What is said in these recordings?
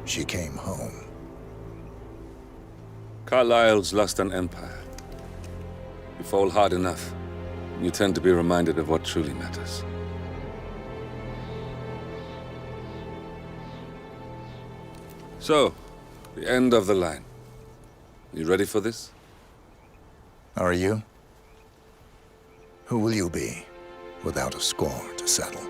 she came home. Carlisle's lost an empire. You fall hard enough, you tend to be reminded of what truly matters. So, the end of the line. You ready for this? Are you? Who will you be, without a score to settle?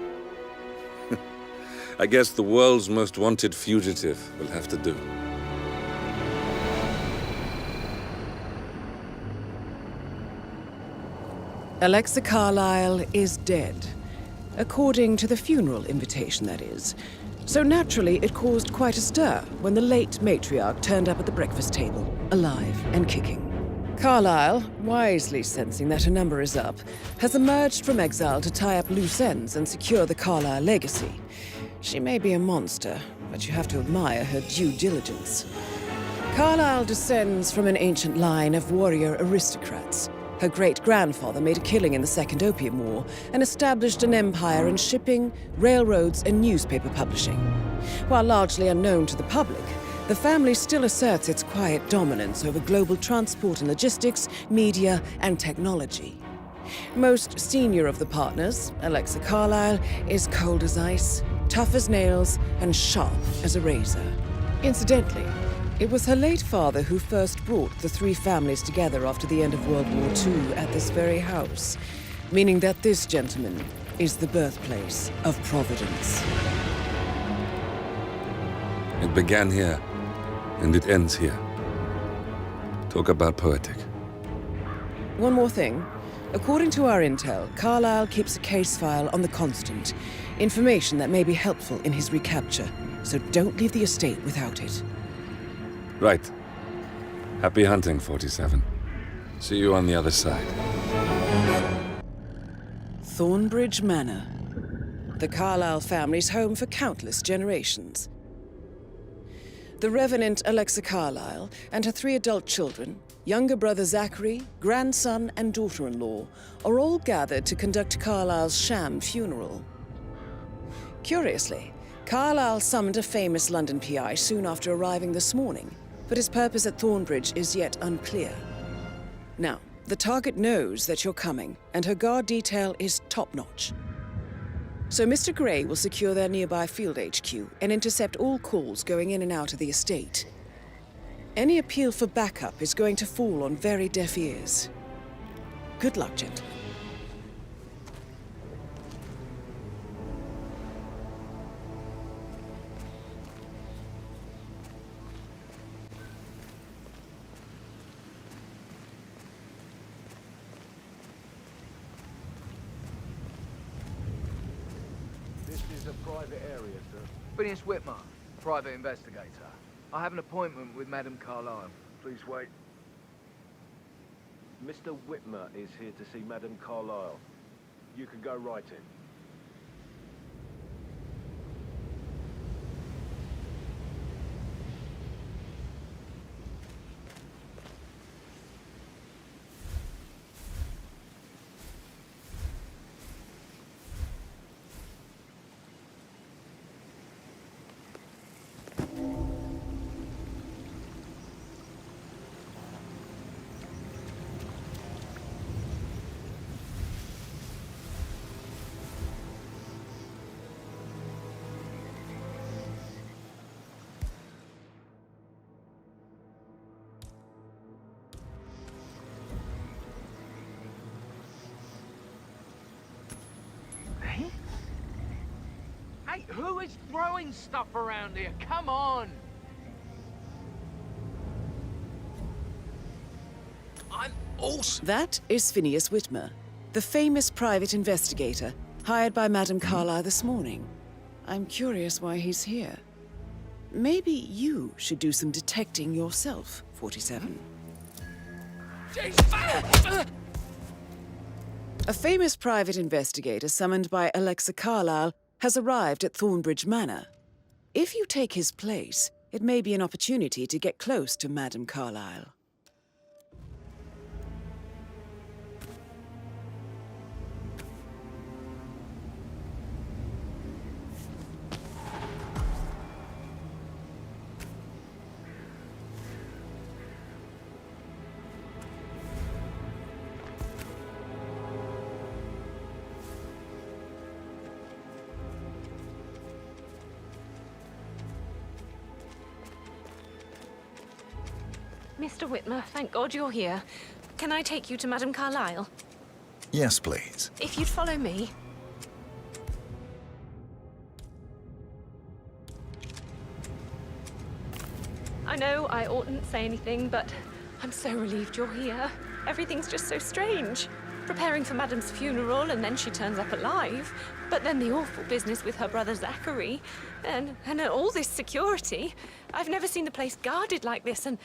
I guess the world's most wanted fugitive will have to do. Alexacarlisle is dead. According to the funeral invitation, that is. So naturally, it caused quite a stir when the late matriarch turned up at the breakfast table, alive and kicking. Carlisle, wisely sensing that her number is up, has emerged from exile to tie up loose ends and secure the Carlisle legacy. She may be a monster, but you have to admire her due diligence. Carlisle descends from an ancient line of warrior aristocrats. Her great-grandfather made a killing in the Second Opium War and established an empire in shipping, railroads, and newspaper publishing. While largely unknown to the public, the family still asserts its quiet dominance over global transport and logistics, media, and technology. Most senior of the partners, Alexacarlisle, is cold as ice, tough as nails, and sharp as a razor. Incidentally, it was her late father who first brought the three families together after the end of World War II at this very house, meaning that this gentleman is the birthplace of Providence. It began here, and it ends here. Talk about poetic. One more thing. According to our intel, Carlisle keeps a case file on the Constant, information that may be helpful in his recapture, so don't leave the estate without it. Right. Happy hunting, 47. See you on the other side. Thornbridge Manor. The Carlisle family's home for countless generations. The Revenant Alexacarlisle and her 3 adult children, younger brother Zachary, grandson, and daughter-in-law, are all gathered to conduct Carlisle's sham funeral. Curiously, Carlisle summoned a famous London PI soon after arriving this morning, but his purpose at Thornbridge is yet unclear. Now, the target knows that you're coming, and her guard detail is top-notch. So Mr. Gray will secure their nearby field HQ and intercept all calls going in and out of the estate. Any appeal for backup is going to fall on very deaf ears. Good luck, gentlemen. Private area, sir. Phineas Whitmer, private investigator. I have an appointment with Madame Carlisle. Please wait. Mr. Whitmer is here to see Madame Carlisle. You can go right in. Hey, who is throwing stuff around here? Come on! I'm awesome! That is Phineas Whitmer, the famous private investigator hired by Madame Carlisle this morning. I'm curious why he's here. Maybe you should do some detecting yourself, 47. A famous private investigator summoned by Alexacarlisle has arrived at Thornbridge Manor. If you take his place, it may be an opportunity to get close to Madame Carlisle. Mr. Whitmer, thank God you're here. Can I take you to Madame Carlisle? Yes, please. If you'd follow me. I know I oughtn't say anything, but I'm so relieved you're here. Everything's just so strange. Preparing for Madame's funeral, and then she turns up alive. But then the awful business with her brother Zachary, and all this security. I've never seen the place guarded like this, and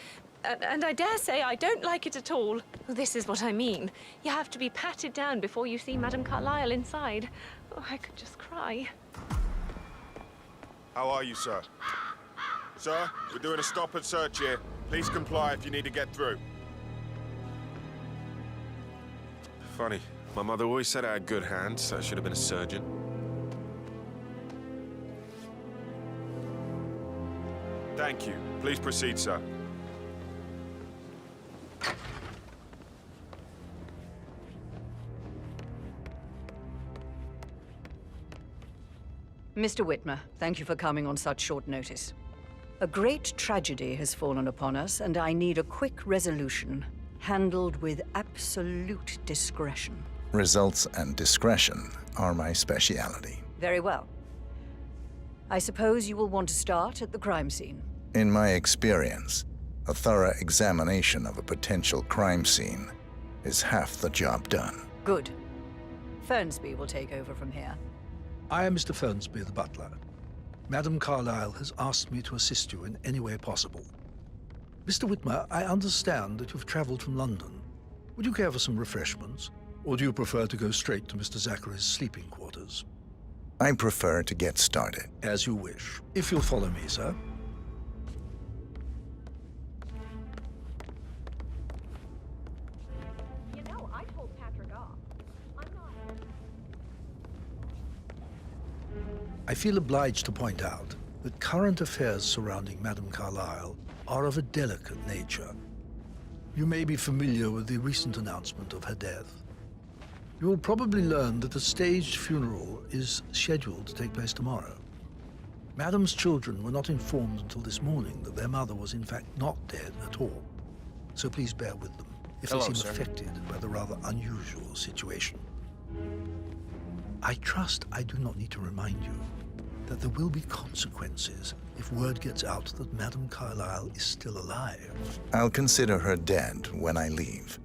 I dare say I don't like it at all. This is what I mean. You have to be patted down before you see Madame Carlisle inside. Oh, I could just cry. How are you, sir? Sir, we're doing a stop and search here. Please comply if you need to get through. Funny. My mother always said I had good hands, so I should have been a surgeon. Thank you. Please proceed, sir. Mr. Whitmer, thank you for coming on such short notice. A great tragedy has fallen upon us, and I need a quick resolution, handled with absolute discretion. Results and discretion are my speciality. Very well. I suppose you will want to start at the crime scene. In my experience, a thorough examination of a potential crime scene is half the job done. Good. Fernsby will take over from here. I am Mr. Fernsby, the butler. Madame Carlisle has asked me to assist you in any way possible. Mr. Whitmer, I understand that you've traveled from London. Would you care for some refreshments? Or do you prefer to go straight to Mr. Zachary's sleeping quarters? I prefer to get started. As you wish. If you'll follow me, sir. You know, I told Patrick off. I'm not... I feel obliged to point out that current affairs surrounding Madame Carlisle are of a delicate nature. You may be familiar with the recent announcement of her death. You will probably learn that a staged funeral is scheduled to take place tomorrow. Madame's children were not informed until this morning that their mother was in fact not dead at all. So please bear with them if they seem affected by the rather unusual situation. I trust I do not need to remind you that there will be consequences if word gets out that Madame Carlisle is still alive. I'll consider her dead when I leave.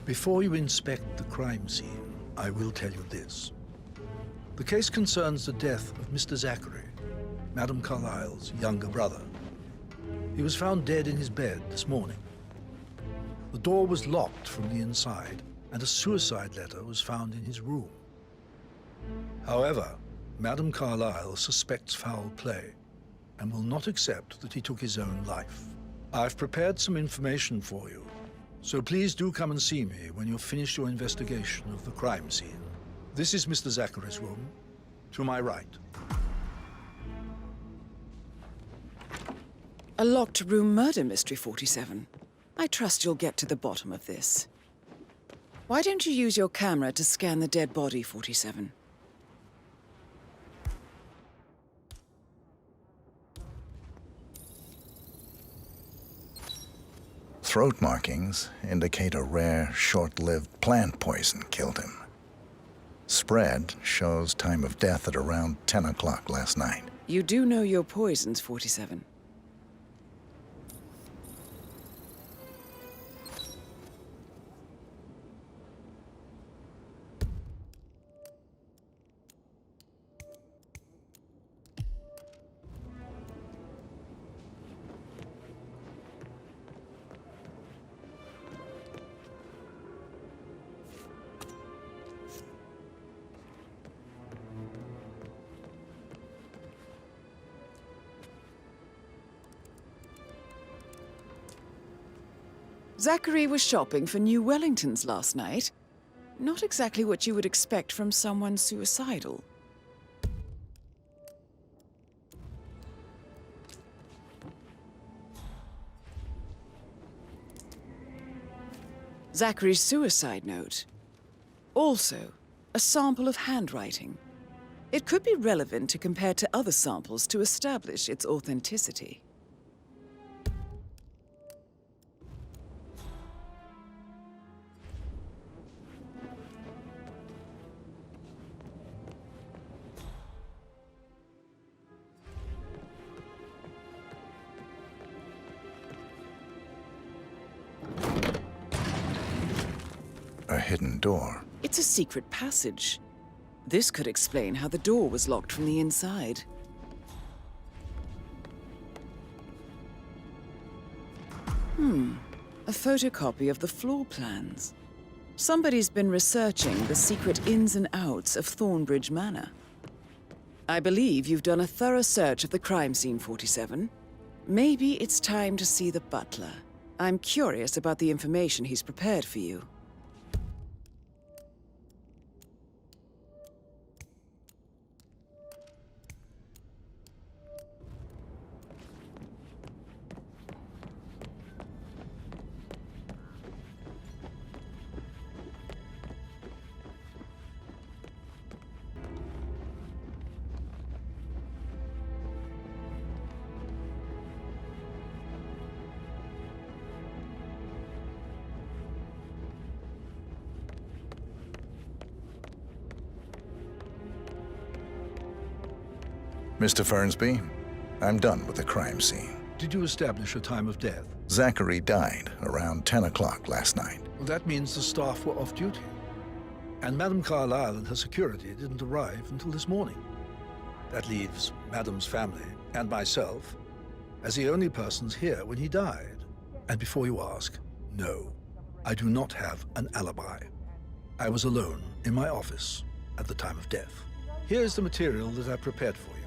Before you inspect the crime scene, I will tell you this. The case concerns the death of Mr. Zachary, Madame Carlisle's younger brother. He was found dead in his bed this morning. The door was locked from the inside, and a suicide letter was found in his room. However, Madame Carlisle suspects foul play and will not accept that he took his own life. I've prepared some information for you, so please do come and see me when you've finished your investigation of the crime scene. This is Mr. Zachary's room, to my right. A locked room murder mystery, 47. I trust you'll get to the bottom of this. Why don't you use your camera to scan the dead body, 47? Throat markings indicate a rare, short-lived plant poison killed him. Spread shows time of death at around 10 o'clock last night. You do know your poisons, 47. Zachary was shopping for new Wellingtons last night. Not exactly what you would expect from someone suicidal. Zachary's suicide note. Also, a sample of handwriting. It could be relevant to compare to other samples to establish its authenticity. hidden door. It's a secret passage. This could explain how the door was locked from the inside. A photocopy of the floor plans. Somebody's been researching the secret ins and outs of Thornbridge Manor. I believe you've done a thorough search of the crime scene, 47. Maybe it's time to see the butler. I'm curious about the information he's prepared for you. Mr. Fernsby, I'm done with the crime scene. Did you establish a time of death? Zachary died around 10 o'clock last night. Well, that means the staff were off duty. And Madame Carlisle and her security didn't arrive until this morning. That leaves Madame's family and myself as the only persons here when he died. And before you ask, no, I do not have an alibi. I was alone in my office at the time of death. Here's the material that I prepared for you.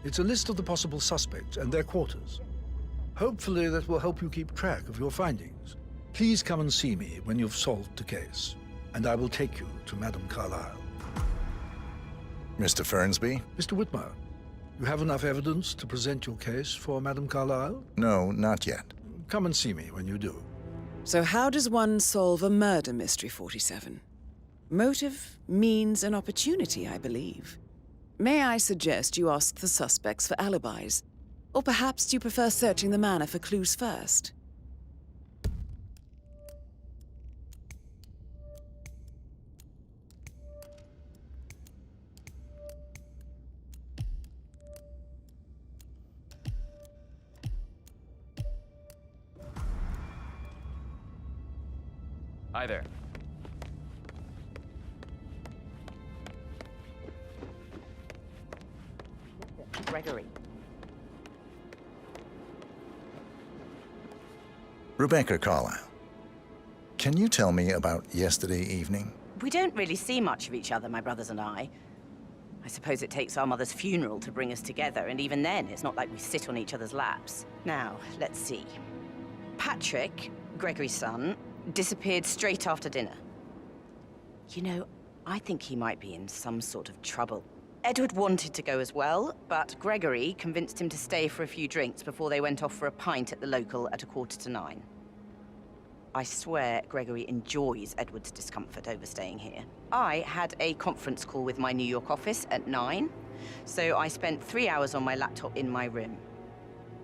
It's a list of the possible suspects and their quarters. Hopefully that will help you keep track of your findings. Please come and see me when you've solved the case, and I will take you to Madame Carlisle. Mr. Fernsby? Mr. Whitmer, you have enough evidence to present your case for Madame Carlisle? No, not yet. Come and see me when you do. So how does one solve a murder mystery, 47? Motive, means, and opportunity, I believe. May I suggest you ask the suspects for alibis? Or perhaps do you prefer searching the manor for clues first? Hi there. Gregory. Rebecca Carlisle, can you tell me about yesterday evening? We don't really see much of each other, my brothers and I. I suppose it takes our mother's funeral to bring us together, and even then, it's not like we sit on each other's laps. Now, let's see. Patrick, Gregory's son, disappeared straight after dinner. You know, I think he might be in some sort of trouble. Edward wanted to go as well, but Gregory convinced him to stay for a few drinks before they went off for a pint at the local at 9:15. I swear Gregory enjoys Edward's discomfort over staying here. I had a conference call with my New York office at 9, so I spent 3 hours on my laptop in my room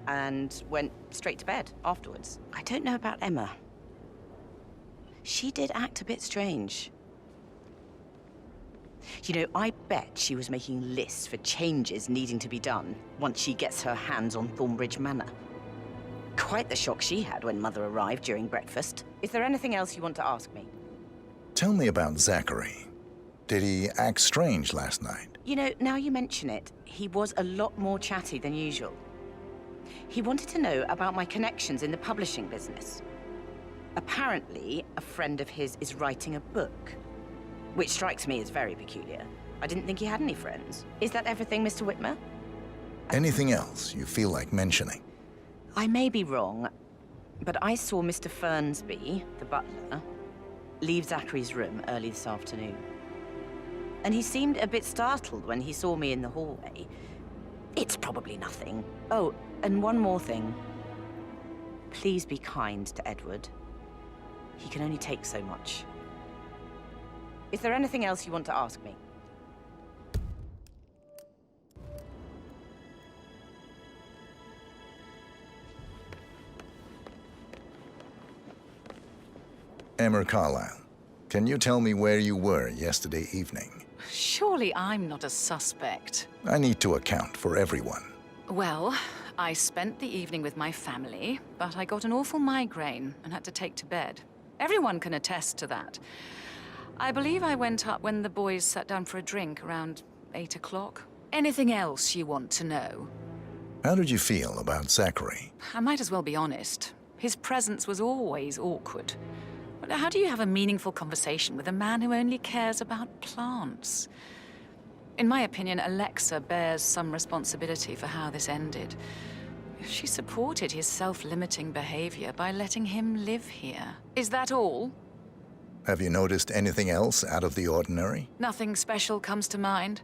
and went straight to bed afterwards. I don't know about Emma. She did act a bit strange. You know, I bet she was making lists for changes needing to be done once she gets her hands on Thornbridge Manor. Quite the shock she had when Mother arrived during breakfast. Is there anything else you want to ask me? Tell me about Zachary. Did he act strange last night? You know, now you mention it, he was a lot more chatty than usual. He wanted to know about my connections in the publishing business. Apparently, a friend of his is writing a book, which strikes me as very peculiar. I didn't think he had any friends. Is that everything, Mr. Whitmer? Anything else you feel like mentioning? I may be wrong, but I saw Mr. Fernsby, the butler, leave Zachary's room early this afternoon. And he seemed a bit startled when he saw me in the hallway. It's probably nothing. Oh, and one more thing. Please be kind to Edward. He can only take so much. Is there anything else you want to ask me? Emma Carlisle, can you tell me where you were yesterday evening? Surely I'm not a suspect. I need to account for everyone. Well, I spent the evening with my family, but I got an awful migraine and had to take to bed. Everyone can attest to that. I believe I went up when the boys sat down for a drink around 8 o'clock. Anything else you want to know? How did you feel about Zachary? I might as well be honest. His presence was always awkward. But how do you have a meaningful conversation with a man who only cares about plants? In my opinion, Alexa bears some responsibility for how this ended. She supported his self-limiting behavior by letting him live here. Is that all? Have you noticed anything else out of the ordinary? Nothing special comes to mind.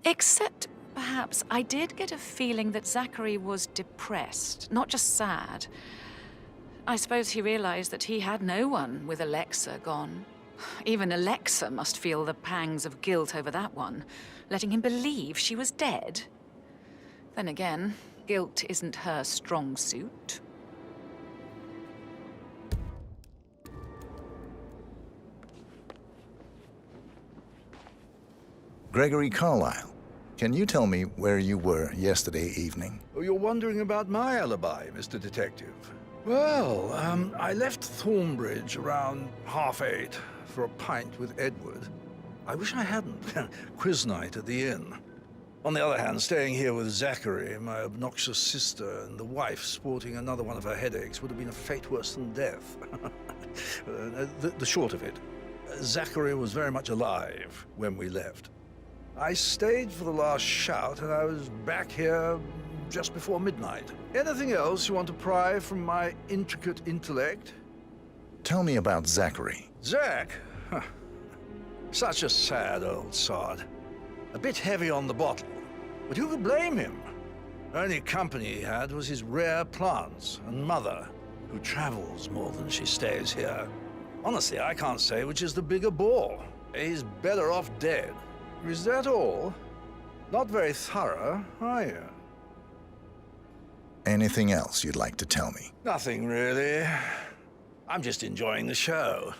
Except, perhaps, I did get a feeling that Zachary was depressed, not just sad. I suppose he realized that he had no one with Alexa gone. Even Alexa must feel the pangs of guilt over that one, letting him believe she was dead. Then again, guilt isn't her strong suit. Gregory Carlisle, can you tell me where you were yesterday evening? Oh, you're wondering about my alibi, Mr. Detective. Well, I left Thornbridge around 8:30 for a pint with Edward. I wish I hadn't. Quiz night at the inn. On the other hand, staying here with Zachary, my obnoxious sister, and the wife sporting another one of her headaches would have been a fate worse than death. The short of it, Zachary was very much alive when we left. I stayed for the last shout, and I was back here just before midnight. Anything else you want to pry from my intricate intellect? Tell me about Zachary. Zach? Huh. Such a sad old sod. A bit heavy on the bottle, but who could blame him? Only company he had was his rare plants and mother, who travels more than she stays here. Honestly, I can't say which is the bigger bore. He's better off dead. Is that all? Not very thorough, are you? Anything else you'd like to tell me? Nothing really. I'm just enjoying the show.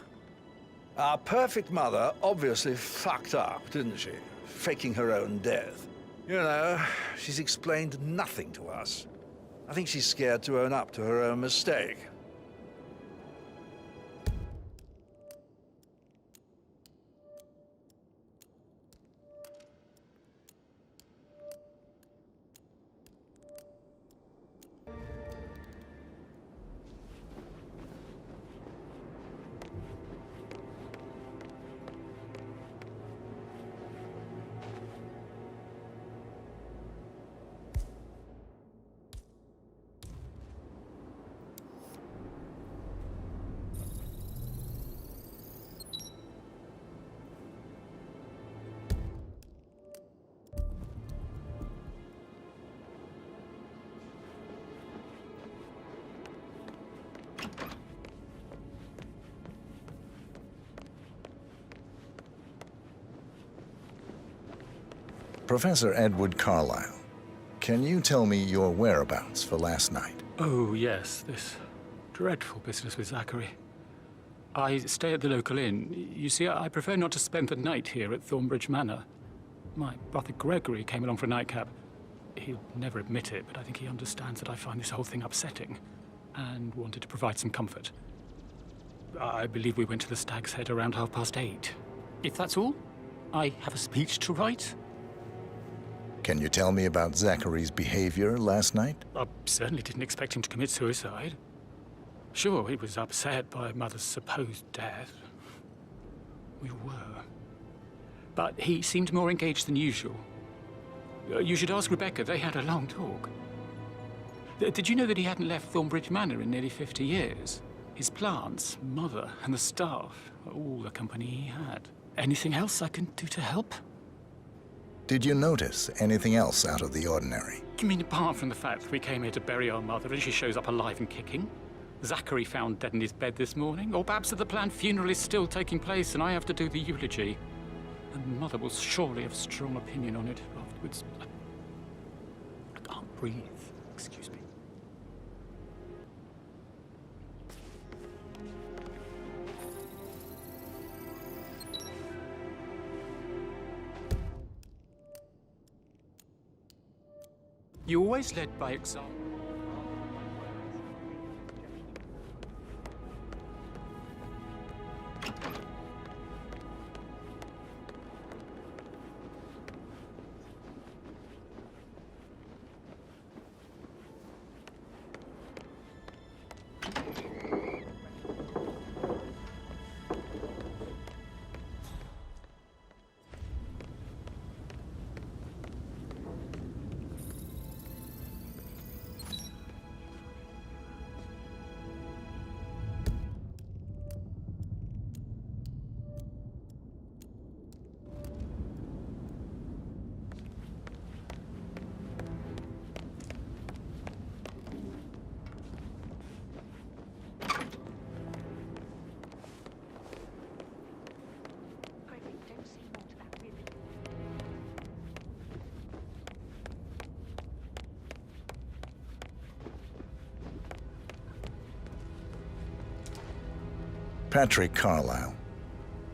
Our perfect mother obviously fucked up, didn't she? Faking her own death. You know, she's explained nothing to us. I think she's scared to own up to her own mistake. Professor Edward Carlisle, can you tell me your whereabouts for last night? Oh, yes, this dreadful business with Zachary. I stay at the local inn. You see, I prefer not to spend the night here at Thornbridge Manor. My brother Gregory came along for a nightcap. He'll never admit it, but I think he understands that I find this whole thing upsetting and wanted to provide some comfort. I believe we went to the Stag's Head around 8:30. If that's all, I have a speech to write. Can you tell me about Zachary's behavior last night? I certainly didn't expect him to commit suicide. Sure, he was upset by Mother's supposed death. We were. But he seemed more engaged than usual. You should ask Rebecca. They had a long talk. Did you know that he hadn't left Thornbridge Manor in nearly 50 years? His plants, Mother, and the staff were all the company he had. Anything else I can do to help? Did you notice anything else out of the ordinary? You mean apart from the fact that we came here to bury our mother and she shows up alive and kicking? Zachary found dead in his bed this morning? Or perhaps that the planned funeral is still taking place and I have to do the eulogy? And Mother will surely have a strong opinion on it afterwards. I can't breathe. Excuse me. You always led by example. Patrick Carlisle,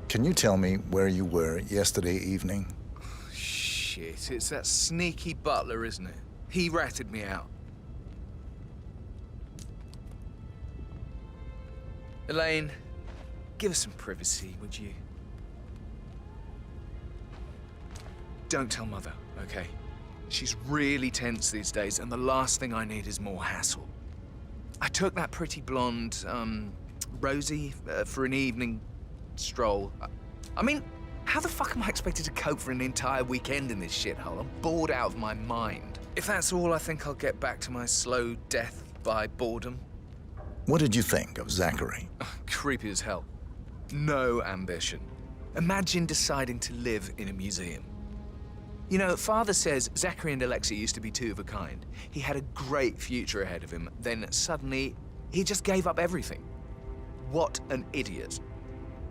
can you tell me where you were yesterday evening? Shit, it's that sneaky butler, isn't it? He ratted me out. Elaine, give us some privacy, would you? Don't tell Mother, okay? She's really tense these days, and the last thing I need is more hassle. I took that pretty blonde, Rosie, for an evening stroll. I mean, how the fuck am I expected to cope for an entire weekend in this shithole? I'm bored out of my mind. If that's all, I think I'll get back to my slow death by boredom. What did you think of Zachary? Creepy as hell. No ambition. Imagine deciding to live in a museum. You know, Father says Zachary and Alexia used to be two of a kind. He had a great future ahead of him, then suddenly, he just gave up everything. What an idiot.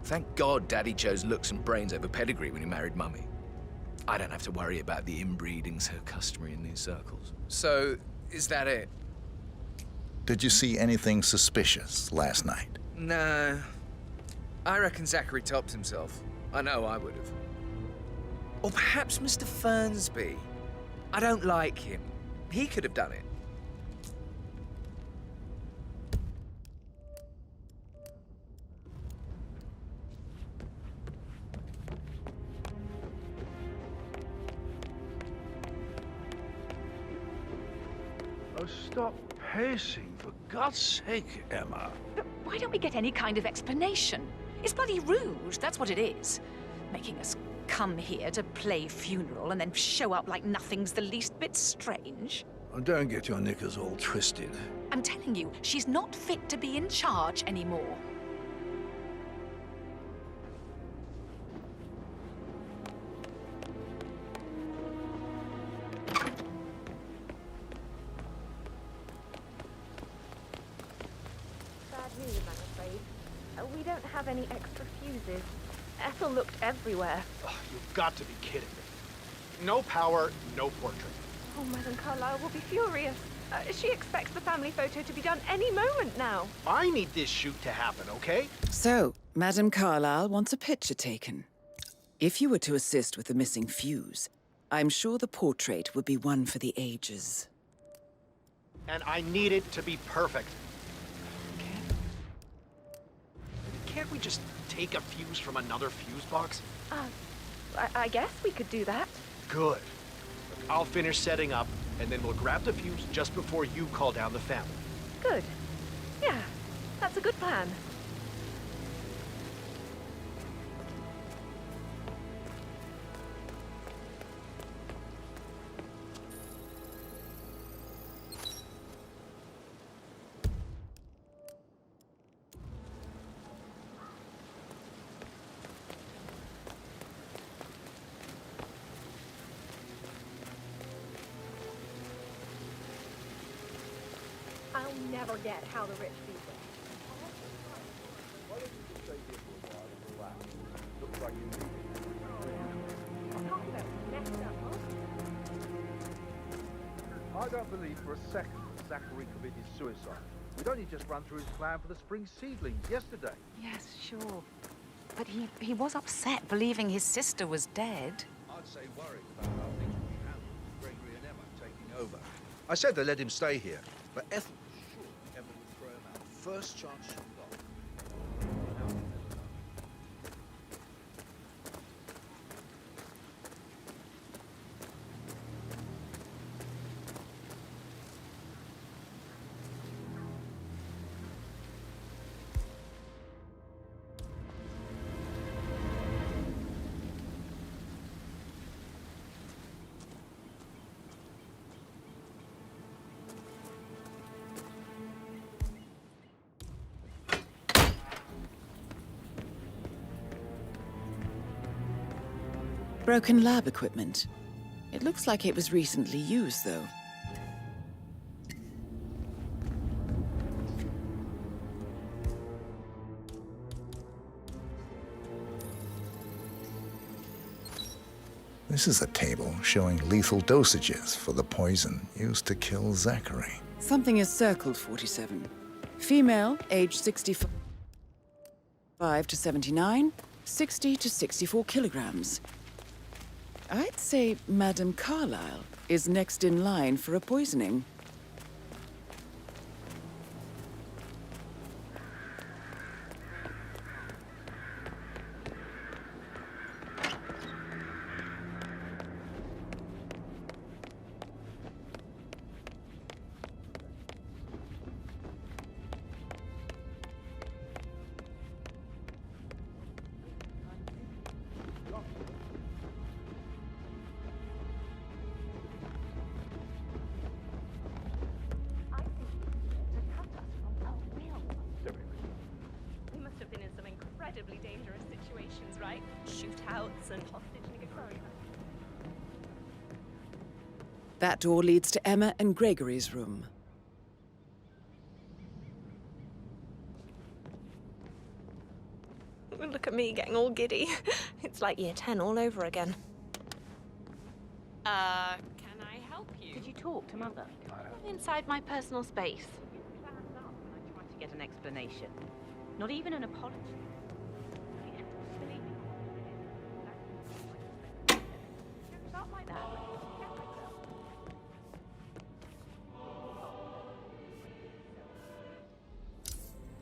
Thank God Daddy chose looks and brains over pedigree when he married Mummy. I don't have to worry about the inbreeding so customary in these circles. So, is that it? Did you see anything suspicious last night? No. I reckon Zachary topped himself. I know I would have. Or perhaps Mr. Fernsby. I don't like him. He could have done it. Oh, stop pacing, for God's sake, Emma. But why don't we get any kind of explanation? It's bloody rude, that's what it is. Making us come here to play funeral and then show up like nothing's the least bit strange. Oh, don't get your knickers all twisted. I'm telling you, she's not fit to be in charge anymore. Bad news, I'm afraid. We don't have any extra fuses. Ethel looked everywhere. Oh, you've got to be kidding me. No power, no portrait. Oh, Madame Carlisle will be furious. She expects the family photo to be done any moment now. I need this shoot to happen, okay? So, Madame Carlisle wants a picture taken. If you were to assist with the missing fuse, I'm sure the portrait would be one for the ages. And I need it to be perfect. Can't we just take a fuse from another fuse box? I guess we could do that. Good. I'll finish setting up, and then we'll grab the fuse just before you call down the family. Good. Yeah, that's a good plan. I'll never get how the rich do things. Why don't you just stay here for a while and relax? Looks like you need it. I'm talking about messed up, huh? I don't believe for a second that Zachary committed suicide. We'd only just run through his plan for the spring seedlings yesterday. Yes, sure. But he was upset believing his sister was dead. I'd say worried about how things would be handled with Gregory and Emma taking over. I said they let him stay here, but Ethel was sure Emma would throw him out the first chance she got. Broken lab equipment. It looks like it was recently used, though. This is a table showing lethal dosages for the poison used to kill Zachary. Something is circled 47. Female, age 65. 5 to 79, 60 to 64 kilograms. I'd say Madame Carlisle is next in line for a poisoning. We must have been in some incredibly dangerous situations, right? Shootouts and hostage negotiations. That door leads to Emma and Gregory's room. Look at me getting all giddy. It's like year 10 all over again. Can I help you? Did you talk to Mother? Inside my personal space. I tried to get an explanation. Not even an apology. Not like that.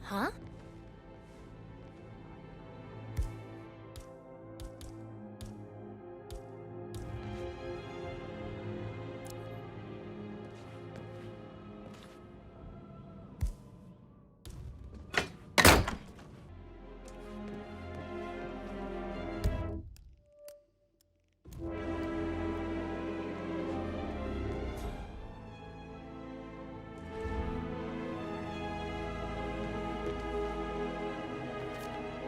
Huh?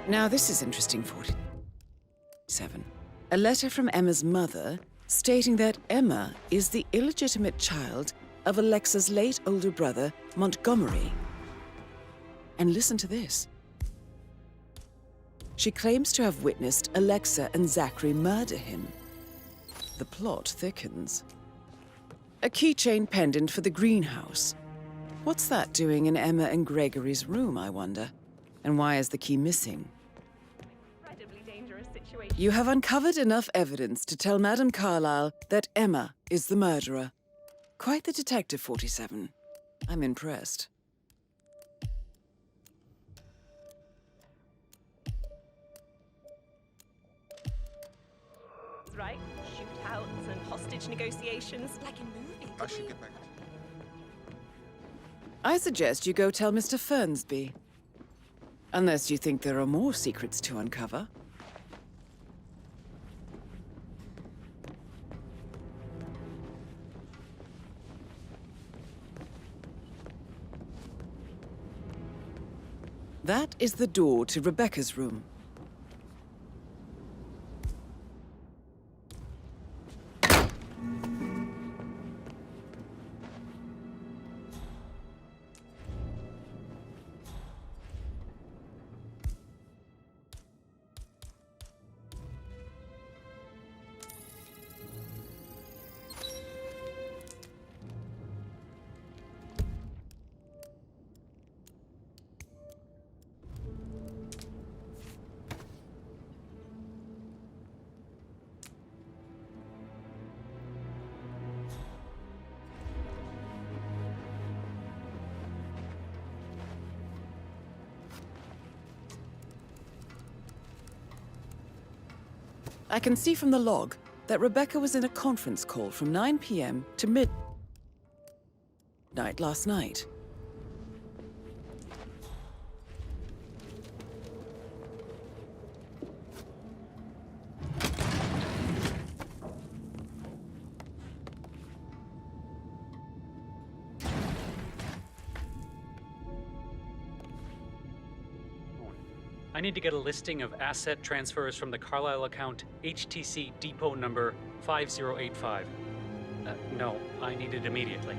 Now this is interesting, 47. A letter from Emma's mother stating that Emma is the illegitimate child of Alexa's late older brother, Montgomery. And listen to this. She claims to have witnessed Alexa and Zachary murder him. The plot thickens. A keychain pendant for the greenhouse. What's that doing in Emma and Gregory's room, I wonder? And why is the key missing? Incredibly dangerous situation. You have uncovered enough evidence to tell Madame Carlisle that Emma is the murderer. Quite the detective, 47. I'm impressed. Right? Shootouts and hostage negotiations, like in movies. I should get back. I suggest you go tell Mr. Fernsby. Unless you think there are more secrets to uncover. That is the door to Rebecca's room. I can see from the log that Rebecca was in a conference call from 9 p.m. to midnight last night. I need to get a listing of asset transfers from the Carlisle account HTC depot number 5085. No, I need it immediately.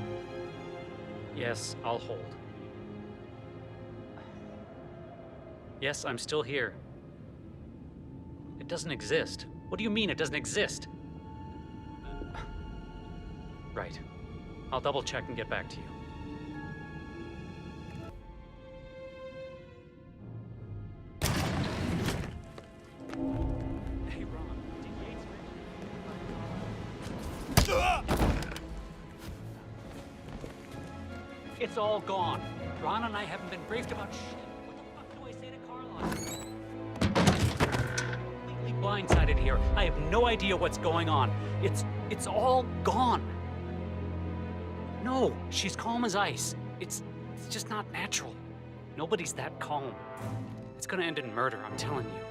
Yes, I'll hold. Yes, I'm still here. It doesn't exist. What do you mean it doesn't exist? Right. I'll double check and get back to you. It's all gone. Ron and I haven't been briefed about shit. What the fuck do I say to Carlisle? Completely blindsided here. I have no idea what's going on. It's all gone. No, she's calm as ice. It's just not natural. Nobody's that calm. It's gonna end in murder, I'm telling you.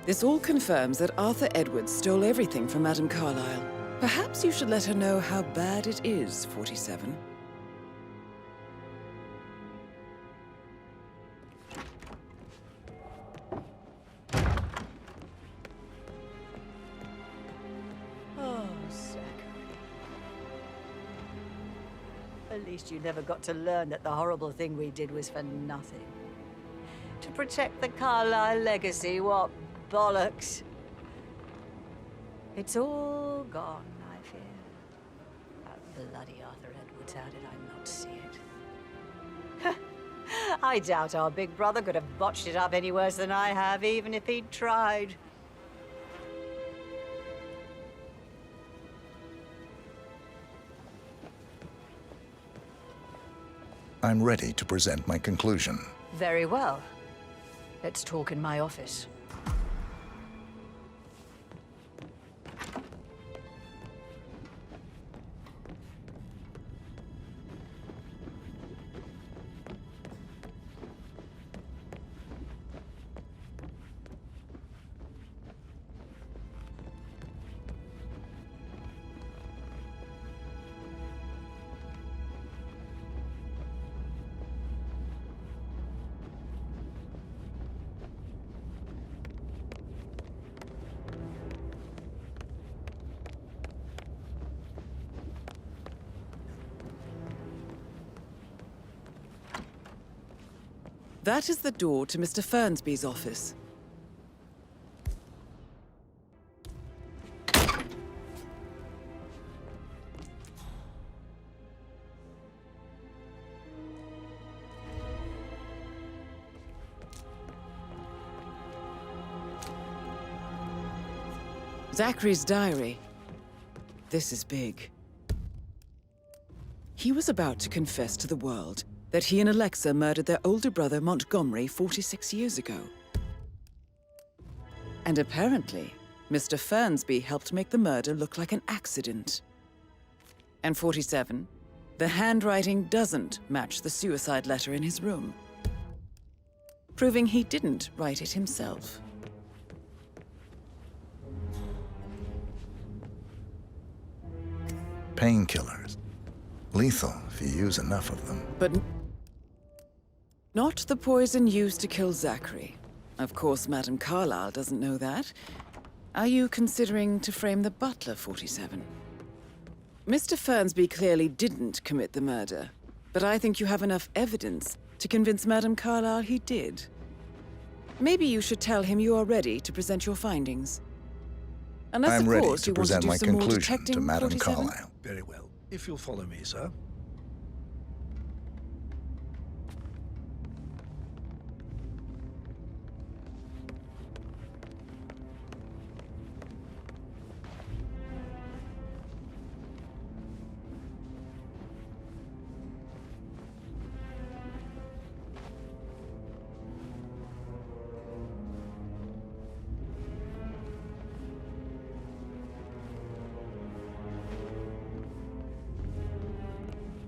This all confirms that Arthur Edwards stole everything from Madame Carlisle. Perhaps you should let her know how bad it is, 47. Oh, Zachary. At least you never got to learn that the horrible thing we did was for nothing. To protect the Carlisle legacy, what bollocks. It's all gone, I fear. That bloody Arthur Edwards, how did I not see it? I doubt our big brother could have botched it up any worse than I have, even if he'd tried. I'm ready to present my conclusion. Very well. Let's talk in my office. That is the door to Mr. Fernsby's office. Zachary's diary. This is big. He was about to confess to the world that he and Alexa murdered their older brother Montgomery 46 years ago. And apparently, Mr. Fernsby helped make the murder look like an accident. And 47, the handwriting doesn't match the suicide letter in his room, proving he didn't write it himself. Painkillers. Lethal if you use enough of them. But not the poison used to kill Zachary. Of course, Madame Carlisle doesn't know that. Are you considering to frame the butler, 47? Mr. Fernsby clearly didn't commit the murder, but I think you have enough evidence to convince Madame Carlisle he did. Maybe you should tell him you are ready to present your findings. Unless, I'm of ready course, to you want to present do my some more conclusion detecting, to Madame 47? Carlisle. Very well. If you'll follow me, sir.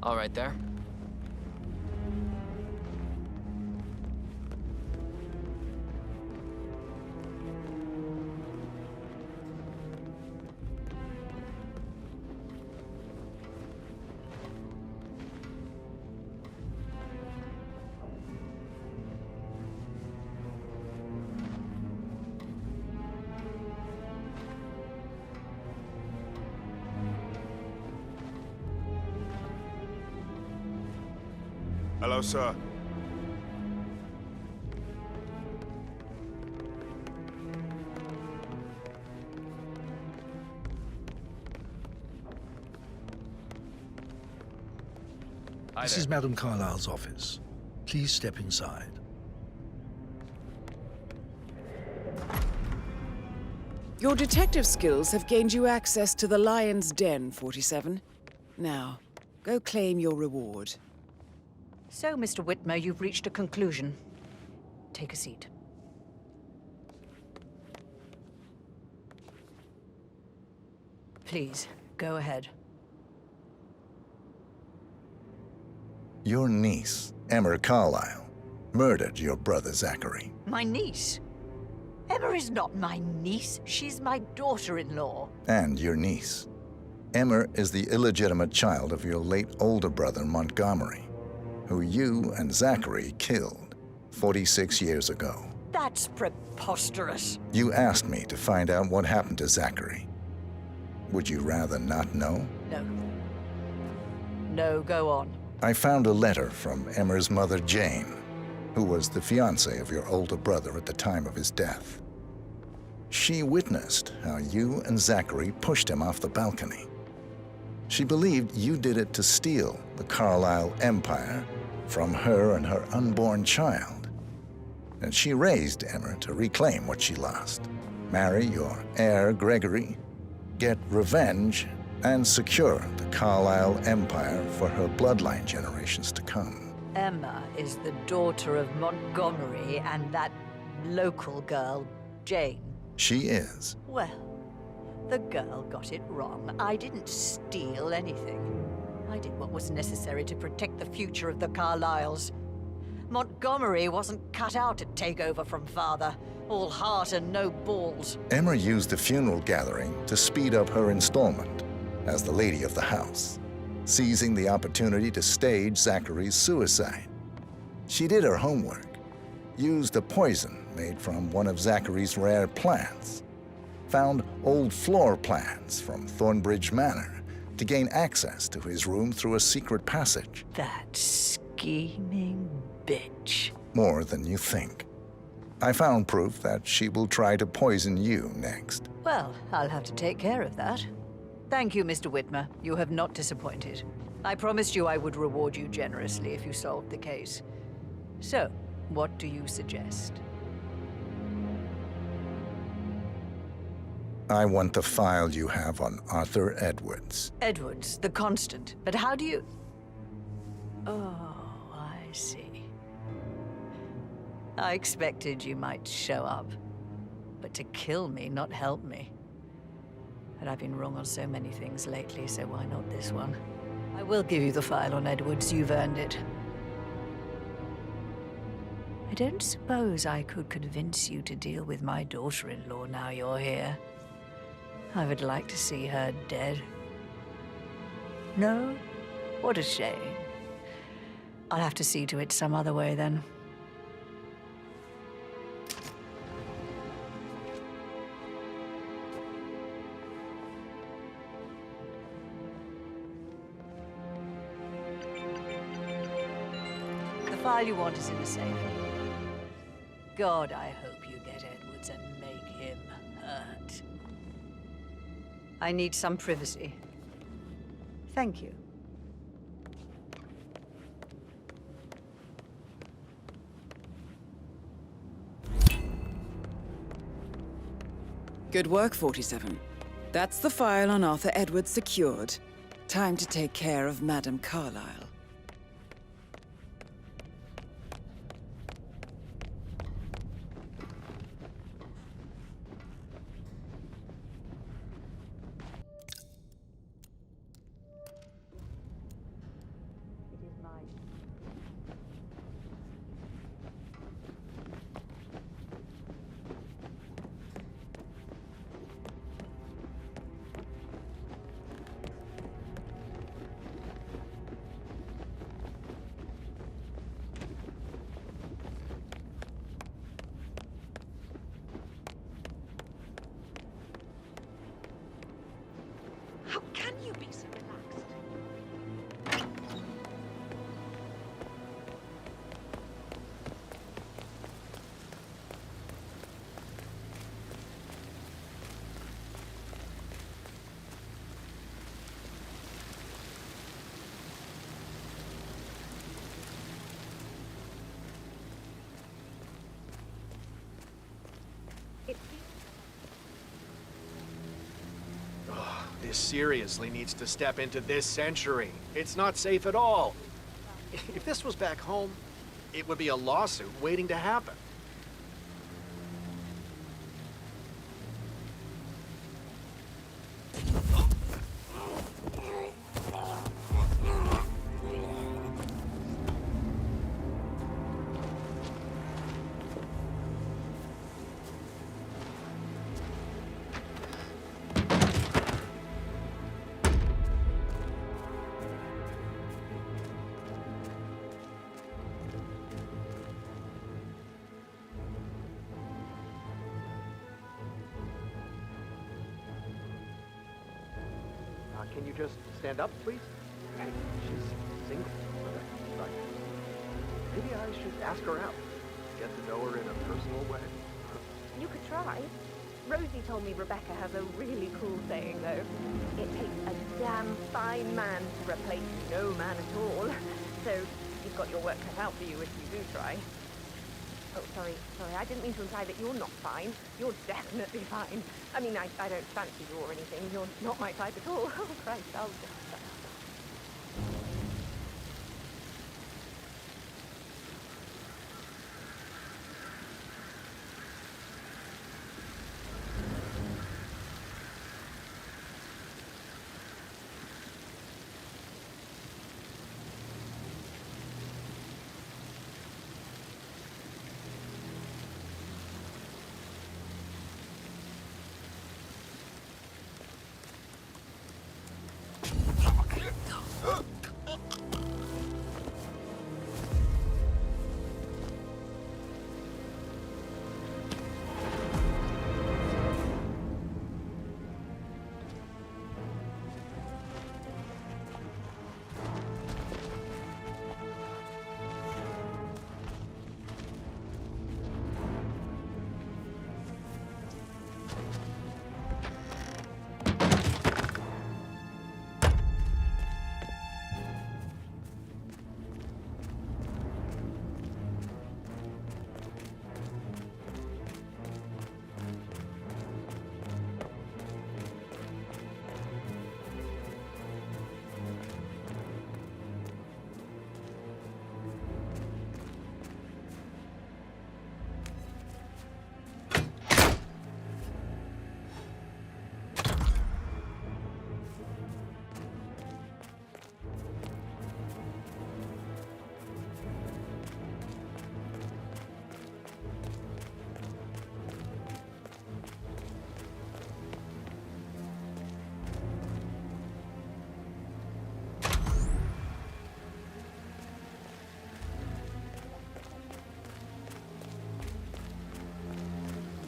All right there. Hello, sir. This is Madame Carlisle's office. Please step inside. Your detective skills have gained you access to the Lion's Den, 47. Now, go claim your reward. So, Mr. Whitmer, you've reached a conclusion. Take a seat. Please, go ahead. Your niece, Emma Carlisle, murdered your brother Zachary. My niece? Emma is not my niece. She's my daughter-in-law. And your niece. Emma is the illegitimate child of your late older brother Montgomery, who you and Zachary killed 46 years ago. That's preposterous. You asked me to find out what happened to Zachary. Would you rather not know? No. No, go on. I found a letter from Emma's mother, Jane, who was the fiancée of your older brother at the time of his death. She witnessed how you and Zachary pushed him off the balcony. She believed you did it to steal the Carlisle empire from her and her unborn child. And she raised Emma to reclaim what she lost, marry your heir, Gregory, get revenge, and secure the Carlisle empire for her bloodline generations to come. Emma is the daughter of Montgomery and that local girl, Jane. She is. Well, the girl got it wrong. I didn't steal anything. I did what was necessary to protect the future of the Carlisles. Montgomery wasn't cut out to take over from father. All heart and no balls. Emma used the funeral gathering to speed up her installment as the lady of the house, seizing the opportunity to stage Zachary's suicide. She did her homework, used a poison made from one of Zachary's rare plants, found old floor plans from Thornbridge Manor to gain access to his room through a secret passage. That scheming bitch. More than you think. I found proof that she will try to poison you next. Well, I'll have to take care of that. Thank you, Mr. Whitmer. You have not disappointed. I promised you I would reward you generously if you solved the case. So, what do you suggest? I want the file you have on Arthur Edwards. Edwards, the Constant. But how do you... Oh, I see. I expected you might show up. But to kill me, not help me. And I've been wrong on so many things lately, so why not this one? I will give you the file on Edwards. You've earned it. I don't suppose I could convince you to deal with my daughter-in-law now you're here. I would like to see her dead. No? What a shame. I'll have to see to it some other way then. The file you want is in the safe. God, I hope you get Edwards and make him hurt. I need some privacy. Thank you. Good work, 47. That's the file on Arthur Edwards secured. Time to take care of Madame Carlisle. This seriously needs to step into this century. It's not safe at all. If this was back home, it would be a lawsuit waiting to happen. Can you just stand up, please? Hey, she's single. Right. Maybe I should ask her out. Get to know her in a personal way. You could try. Rosie told me Rebecca has a really cool saying, though. It takes a damn fine man to replace no man at all. So you've got your work cut out for you if you do try. Oh, sorry, I didn't mean to imply that you're not fine. You're definitely fine. I mean, I don't fancy you or anything. You're not my type at all. Oh, Christ, I'll just shut up.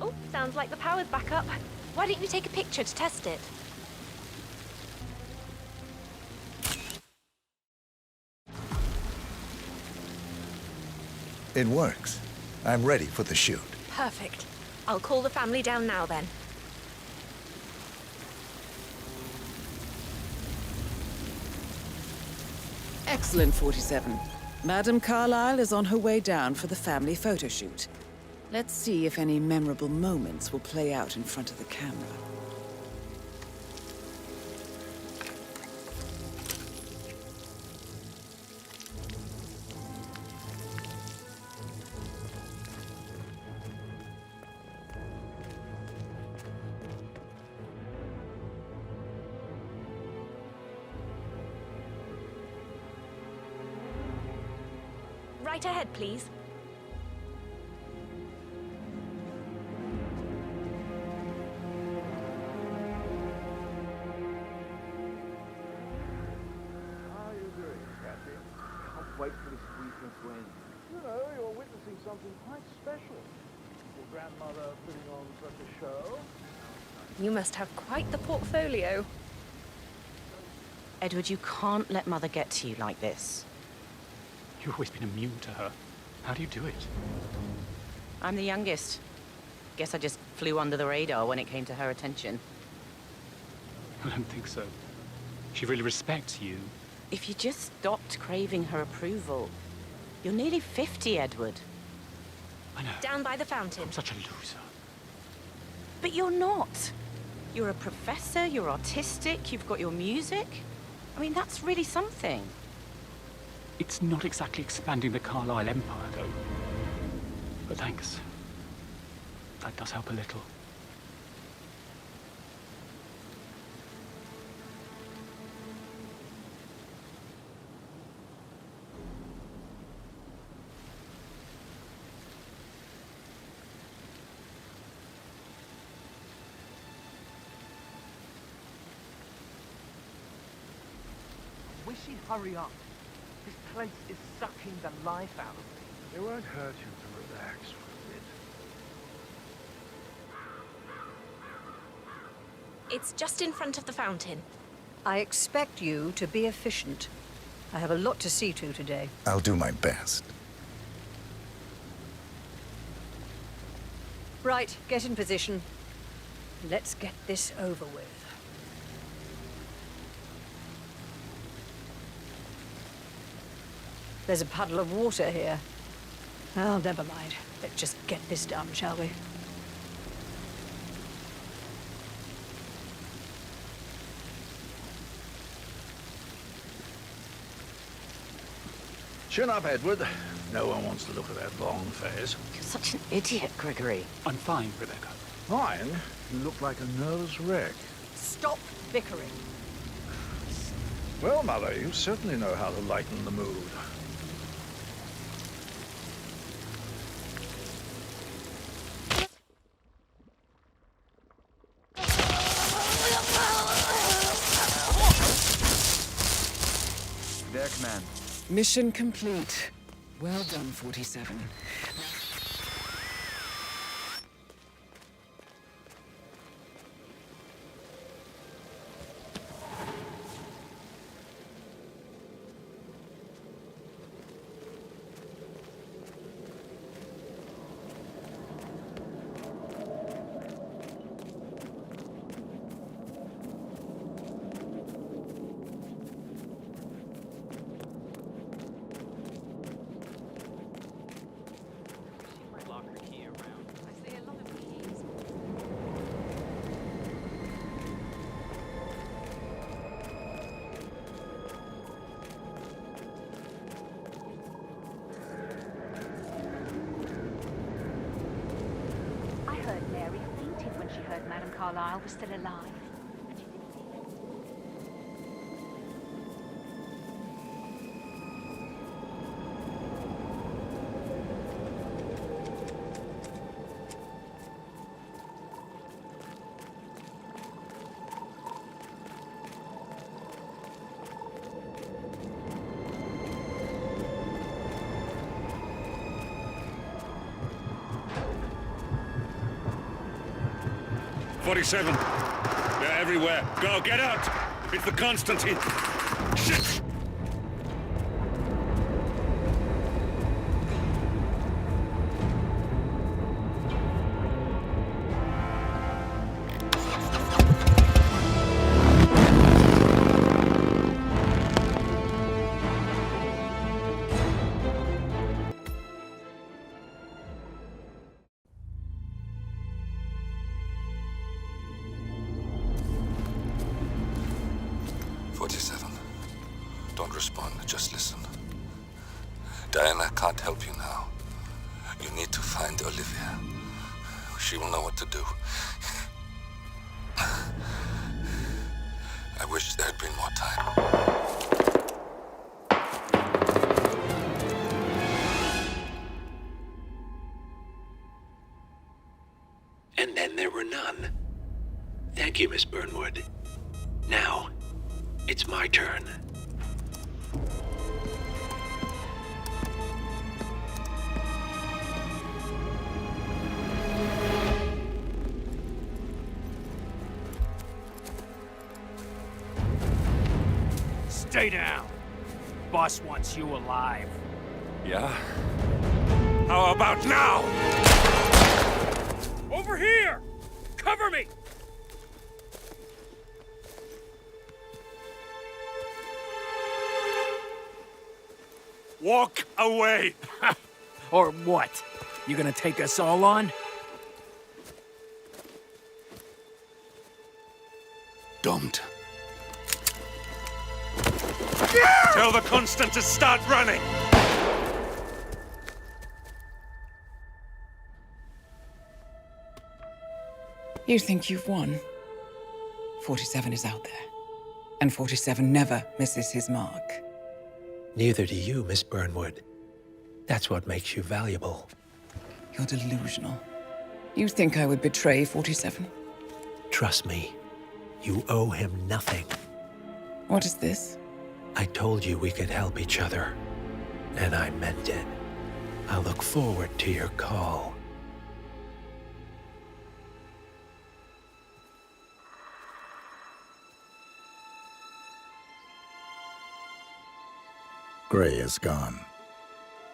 Oh, sounds like the power's back up. Why don't you take a picture to test it? It works. I'm ready for the shoot. Perfect. I'll call the family down now then. Excellent, 47. Madame Carlisle is on her way down for the family photo shoot. Let's see if any memorable moments will play out in front of the camera. Right ahead, please. How are you doing, Kathy? Can't wait for this weekend to end. You know, you're witnessing something quite special. Your grandmother putting on such a show. You must have quite the portfolio. Edward, you can't let Mother get to you like this. You've always been immune to her. How do you do it? I'm the youngest. Guess I just flew under the radar when it came to her attention. I don't think so. She really respects you. If you just stopped craving her approval. You're nearly 50, Edward. I know. Down by the fountain. I'm such a loser. But you're not. You're a professor, you're artistic, you've got your music. I mean, that's really something. It's not exactly expanding the Carlisle Empire, though. But thanks. That does help a little. Wish he'd hurry up. This place is sucking the life out of me. It won't hurt you to relax for a bit. It's just in front of the fountain. I expect you to be efficient. I have a lot to see to today. I'll do my best. Right, get in position. Let's get this over with. There's a puddle of water here. Well, never mind. Let's just get this done, shall we? Chin up, Edward. No one wants to look at that long face. You're such an idiot, Gregory. I'm fine, Rebecca. Fine. You look like a nervous wreck. Stop bickering. Well, Mother, you certainly know how to lighten the mood. There, Command. Mission complete. Well done, 47. Alexacarlisle was still alive. "47. They're everywhere. Go, get out! It's the Constantine. Shit! Don't respond, just listen. Diana can't help you now. You need to find Olivia. She will know what to do. I wish there had been more time. And then there were none. Thank you, Miss Burnwood. Now, it's my turn. Stay down. Boss wants you alive. Yeah? How about now? Over here! Cover me! Walk away! Or what? You gonna take us all on? Don't. Tell the Constant to start running! You think you've won? 47 is out there. And 47 never misses his mark. Neither do you, Miss Burnwood. That's what makes you valuable. You're delusional. You think I would betray 47? Trust me, you owe him nothing. What is this? I told you we could help each other, and I meant it. I'll look forward to your call. Gray is gone.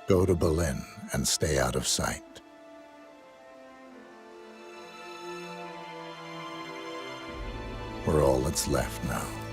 Go to Berlin and stay out of sight. We're all that's left now.